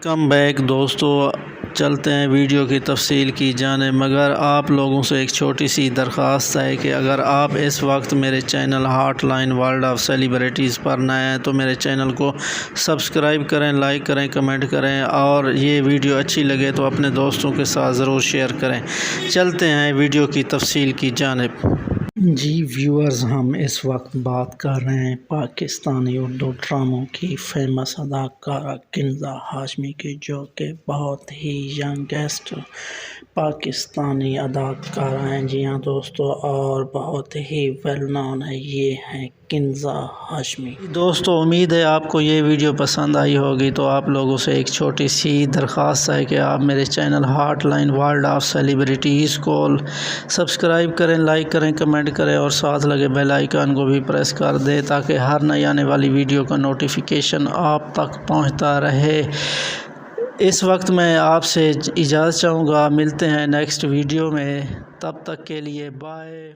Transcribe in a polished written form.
Come back دوستو، چلتے ہیں ویڈیو کی تفصیل کی جانب، مگر آپ لوگوں سے ایک چھوٹی سی درخواست ہے کہ اگر آپ اس وقت میرے channel hot line world of celebrities پر نئے ہیں تو میرے چینل کو سبسکرائب کریں، لائک کریں، کمنٹ کریں، اور یہ ویڈیو اچھی لگے تو اپنے دوستوں کے ساتھ ضرور شیئر کریں۔ چلتے ہیں ویڈیو کی تفصیل کی جانب۔ جی ویورز، ہم اس وقت بات کر رہے ہیں پاکستانی اردو ڈراموں کی فیمس اداکارہ کنزا ہاشمی کی، جو کہ بہت ہی ینگیسٹ پاکستانی اداکارہ ہیں۔ جی ہاں دوستو، اور بہت ہی ویل نون ہے، یہ ہیں کنزا ہاشمی۔ دوستو امید ہے آپ کو یہ ویڈیو پسند آئی ہوگی، تو آپ لوگوں سے ایک چھوٹی سی درخواست ہے کہ آپ میرے channel hot line world of celebrities کو سبسکرائب کریں، لائک کریں، کمنٹ کریں، اور ساتھ لگے بیل آئیکن کو بھی پریس کر دیں تاکہ ہر نئی آنے والی ویڈیو کا نوٹیفیکیشن آپ تک پہنچتا رہے۔ اس وقت میں آپ سے اجازت چاہوں گا، ملتے ہیں نیکسٹ ویڈیو میں، تب تک کے لیے بائے۔